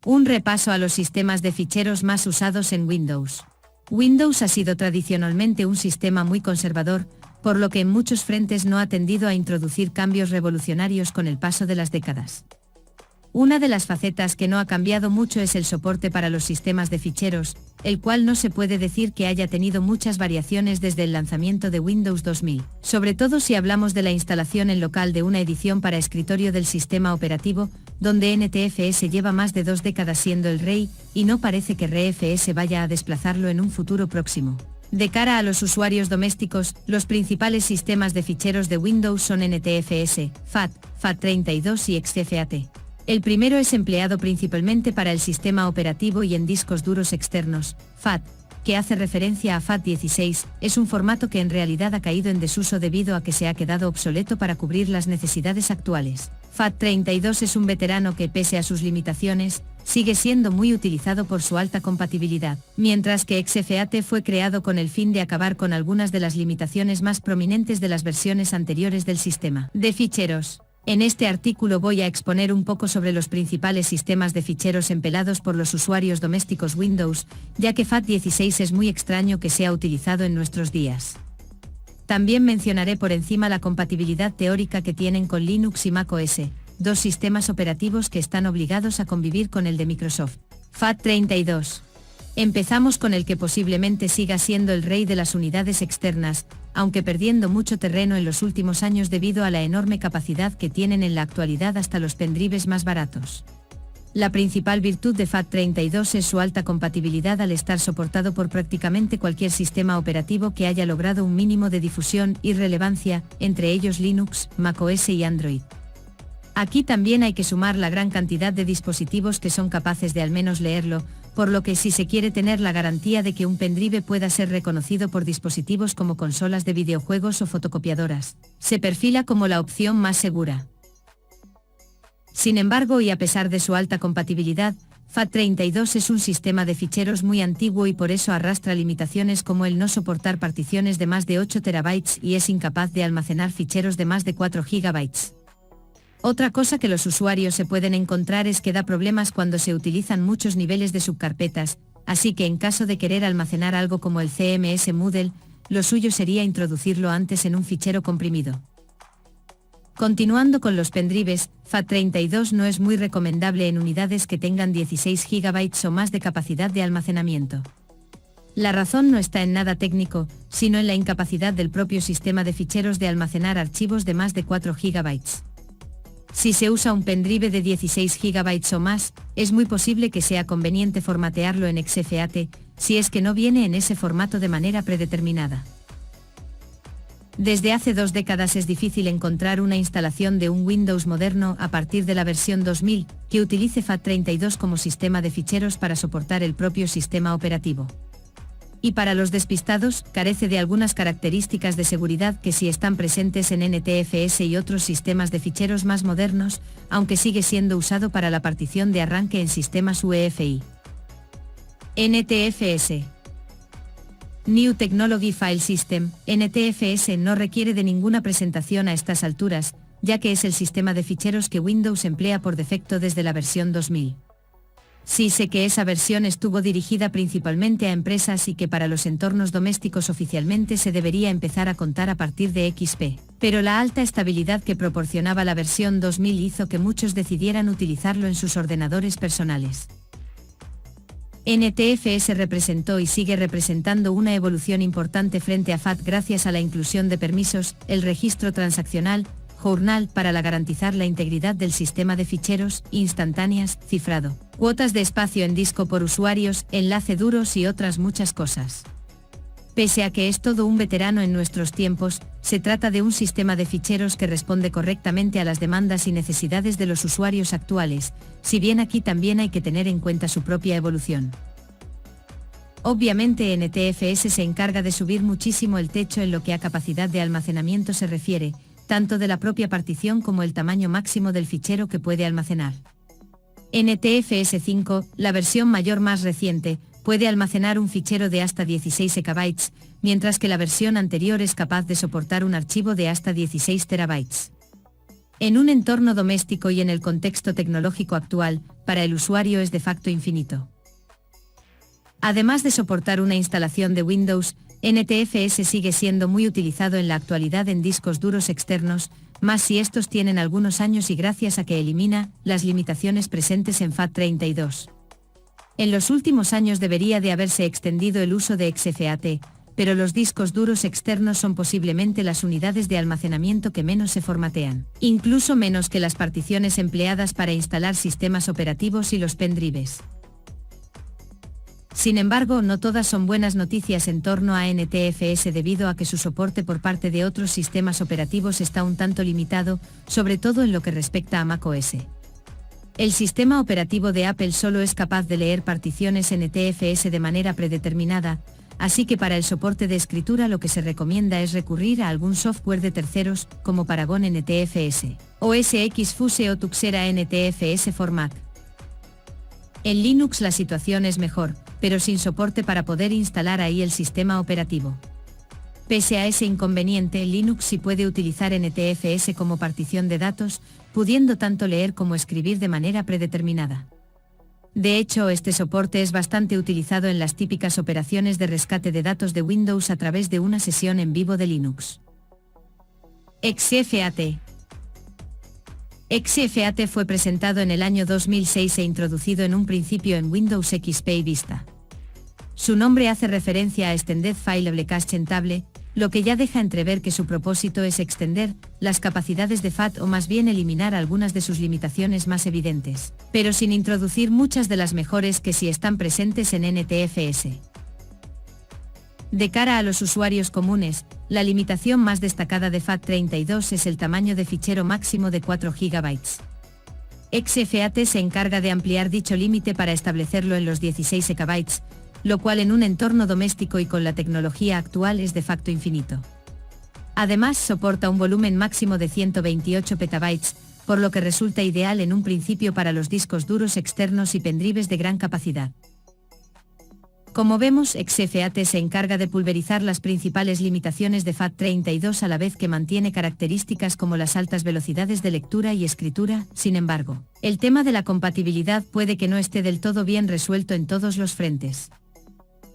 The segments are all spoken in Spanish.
Un repaso a los sistemas de ficheros más usados en Windows. Windows ha sido tradicionalmente un sistema muy conservador, por lo que en muchos frentes no ha tendido a introducir cambios revolucionarios con el paso de las décadas. Una de las facetas que no ha cambiado mucho es el soporte para los sistemas de ficheros, el cual no se puede decir que haya tenido muchas variaciones desde el lanzamiento de Windows 2000, sobre todo si hablamos de la instalación en local de una edición para escritorio del sistema operativo, donde NTFS lleva más de 2 décadas siendo el rey, y no parece que RFS vaya a desplazarlo en un futuro próximo. De cara a los usuarios domésticos, los principales sistemas de ficheros de Windows son NTFS, FAT, FAT32 y XFAT. El primero es empleado principalmente para el sistema operativo y en discos duros externos. FAT, que hace referencia a FAT16, es un formato que en realidad ha caído en desuso debido a que se ha quedado obsoleto para cubrir las necesidades actuales. FAT32 es un veterano que, pese a sus limitaciones, sigue siendo muy utilizado por su alta compatibilidad, mientras que XFAT fue creado con el fin de acabar con algunas de las limitaciones más prominentes de las versiones anteriores del sistema de ficheros. En este artículo voy a exponer un poco sobre los principales sistemas de ficheros empleados por los usuarios domésticos Windows, ya que FAT16 es muy extraño que sea utilizado en nuestros días. También mencionaré por encima la compatibilidad teórica que tienen con Linux y macOS, dos sistemas operativos que están obligados a convivir con el de Microsoft. FAT32. Empezamos con el que posiblemente siga siendo el rey de las unidades externas, aunque perdiendo mucho terreno en los últimos años debido a la enorme capacidad que tienen en la actualidad hasta los pendrives más baratos. La principal virtud de FAT32 es su alta compatibilidad al estar soportado por prácticamente cualquier sistema operativo que haya logrado un mínimo de difusión y relevancia, entre ellos Linux, macOS y Android. Aquí también hay que sumar la gran cantidad de dispositivos que son capaces de al menos leerlo, por lo que si se quiere tener la garantía de que un pendrive pueda ser reconocido por dispositivos como consolas de videojuegos o fotocopiadoras, se perfila como la opción más segura. Sin embargo, y a pesar de su alta compatibilidad, FAT32 es un sistema de ficheros muy antiguo y por eso arrastra limitaciones como el no soportar particiones de más de 8 TB y es incapaz de almacenar ficheros de más de 4 GB. Otra cosa que los usuarios se pueden encontrar es que da problemas cuando se utilizan muchos niveles de subcarpetas, así que en caso de querer almacenar algo como el CMS Moodle, lo suyo sería introducirlo antes en un fichero comprimido. Continuando con los pendrives, FAT32 no es muy recomendable en unidades que tengan 16 GB o más de capacidad de almacenamiento. La razón no está en nada técnico, sino en la incapacidad del propio sistema de ficheros de almacenar archivos de más de 4 GB. Si se usa un pendrive de 16 GB o más, es muy posible que sea conveniente formatearlo en XFAT, si es que no viene en ese formato de manera predeterminada. Desde hace 2 décadas es difícil encontrar una instalación de un Windows moderno a partir de la versión 2000, que utilice FAT32 como sistema de ficheros para soportar el propio sistema operativo. Y para los despistados, carece de algunas características de seguridad que sí están presentes en NTFS y otros sistemas de ficheros más modernos, aunque sigue siendo usado para la partición de arranque en sistemas UEFI. NTFS. New Technology File System, NTFS no requiere de ninguna presentación a estas alturas, ya que es el sistema de ficheros que Windows emplea por defecto desde la versión 2000. Sí sé que esa versión estuvo dirigida principalmente a empresas y que para los entornos domésticos oficialmente se debería empezar a contar a partir de XP, pero la alta estabilidad que proporcionaba la versión 2000 hizo que muchos decidieran utilizarlo en sus ordenadores personales. NTFS representó y sigue representando una evolución importante frente a FAT gracias a la inclusión de permisos, el registro transaccional, journal para garantizar la integridad del sistema de ficheros, instantáneas, cifrado, cuotas de espacio en disco por usuarios, enlace duros y otras muchas cosas. Pese a que es todo un veterano en nuestros tiempos, se trata de un sistema de ficheros que responde correctamente a las demandas y necesidades de los usuarios actuales, si bien aquí también hay que tener en cuenta su propia evolución. Obviamente NTFS se encarga de subir muchísimo el techo en lo que a capacidad de almacenamiento se refiere, tanto de la propia partición como el tamaño máximo del fichero que puede almacenar. NTFS 5, la versión mayor más reciente, puede almacenar un fichero de hasta 16 EB, mientras que la versión anterior es capaz de soportar un archivo de hasta 16 TB. En un entorno doméstico y en el contexto tecnológico actual, para el usuario es de facto infinito. Además de soportar una instalación de Windows, NTFS sigue siendo muy utilizado en la actualidad en discos duros externos, más si estos tienen algunos años y gracias a que elimina las limitaciones presentes en FAT32. En los últimos años debería de haberse extendido el uso de XFAT, pero los discos duros externos son posiblemente las unidades de almacenamiento que menos se formatean, incluso menos que las particiones empleadas para instalar sistemas operativos y los pendrives. Sin embargo, no todas son buenas noticias en torno a NTFS debido a que su soporte por parte de otros sistemas operativos está un tanto limitado, sobre todo en lo que respecta a macOS. El sistema operativo de Apple solo es capaz de leer particiones NTFS de manera predeterminada, así que para el soporte de escritura lo que se recomienda es recurrir a algún software de terceros, como Paragon NTFS, o SXFuse o Tuxera NTFS for Mac. En Linux la situación es mejor, pero sin soporte para poder instalar ahí el sistema operativo. Pese a ese inconveniente, Linux sí puede utilizar NTFS como partición de datos, pudiendo tanto leer como escribir de manera predeterminada. De hecho, este soporte es bastante utilizado en las típicas operaciones de rescate de datos de Windows a través de una sesión en vivo de Linux. XFAT. XFAT fue presentado en el año 2006 e introducido en un principio en Windows XP y Vista. Su nombre hace referencia a Extended File Cache Table, lo que ya deja entrever que su propósito es extender las capacidades de FAT o más bien eliminar algunas de sus limitaciones más evidentes, pero sin introducir muchas de las mejores que sí están presentes en NTFS. De cara a los usuarios comunes, la limitación más destacada de FAT32 es el tamaño de fichero máximo de 4 GB. XFAT se encarga de ampliar dicho límite para establecerlo en los 16 KB, lo cual en un entorno doméstico y con la tecnología actual es de facto infinito. Además soporta un volumen máximo de 128 petabytes, por lo que resulta ideal en un principio para los discos duros externos y pendrives de gran capacidad. Como vemos, XFAT se encarga de pulverizar las principales limitaciones de FAT32 a la vez que mantiene características como las altas velocidades de lectura y escritura. Sin embargo, el tema de la compatibilidad puede que no esté del todo bien resuelto en todos los frentes.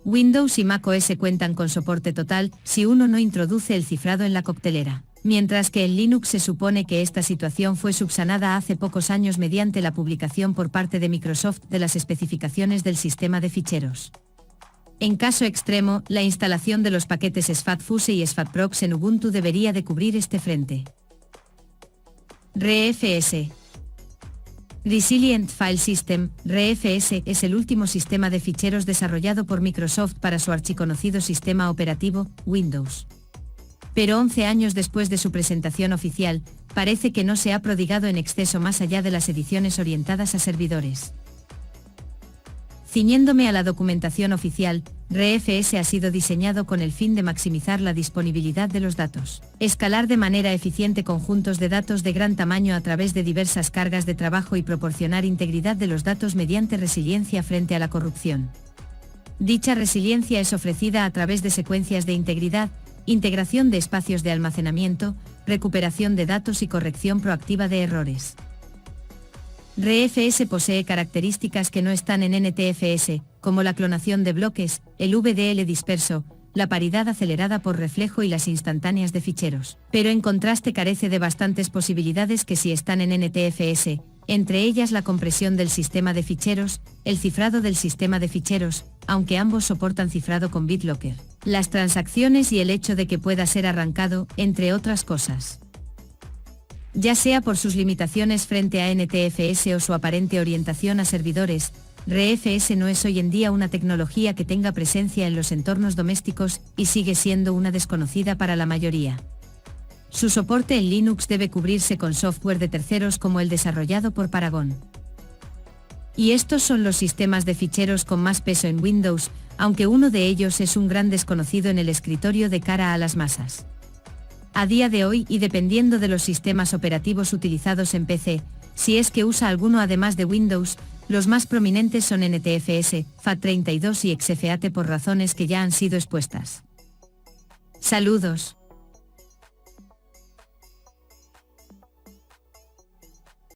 Windows y macOS cuentan con soporte total si uno no introduce el cifrado en la coctelera, mientras que en Linux se supone que esta situación fue subsanada hace pocos años mediante la publicación por parte de Microsoft de las especificaciones del sistema de ficheros. En caso extremo, la instalación de los paquetes SFATFuse y SFATprox en Ubuntu debería de cubrir este frente. ReFS. Resilient File System, ReFS, es el último sistema de ficheros desarrollado por Microsoft para su archiconocido sistema operativo, Windows. Pero 11 años después de su presentación oficial, parece que no se ha prodigado en exceso más allá de las ediciones orientadas a servidores. Ciñéndome a la documentación oficial, ReFS ha sido diseñado con el fin de maximizar la disponibilidad de los datos, escalar de manera eficiente conjuntos de datos de gran tamaño a través de diversas cargas de trabajo y proporcionar integridad de los datos mediante resiliencia frente a la corrupción. Dicha resiliencia es ofrecida a través de secuencias de integridad, integración de espacios de almacenamiento, recuperación de datos y corrección proactiva de errores. ReFS posee características que no están en NTFS, como la clonación de bloques, el VDL disperso, la paridad acelerada por reflejo y las instantáneas de ficheros, pero en contraste carece de bastantes posibilidades que sí están en NTFS, entre ellas la compresión del sistema de ficheros, el cifrado del sistema de ficheros, aunque ambos soportan cifrado con BitLocker, las transacciones y el hecho de que pueda ser arrancado, entre otras cosas. Ya sea por sus limitaciones frente a NTFS o su aparente orientación a servidores, ReFS no es hoy en día una tecnología que tenga presencia en los entornos domésticos y sigue siendo una desconocida para la mayoría. Su soporte en Linux debe cubrirse con software de terceros como el desarrollado por Paragon. Y estos son los sistemas de ficheros con más peso en Windows, aunque uno de ellos es un gran desconocido en el escritorio de cara a las masas. A día de hoy y dependiendo de los sistemas operativos utilizados en PC, si es que usa alguno además de Windows, los más prominentes son NTFS, FAT32 y XFAT por razones que ya han sido expuestas. Saludos.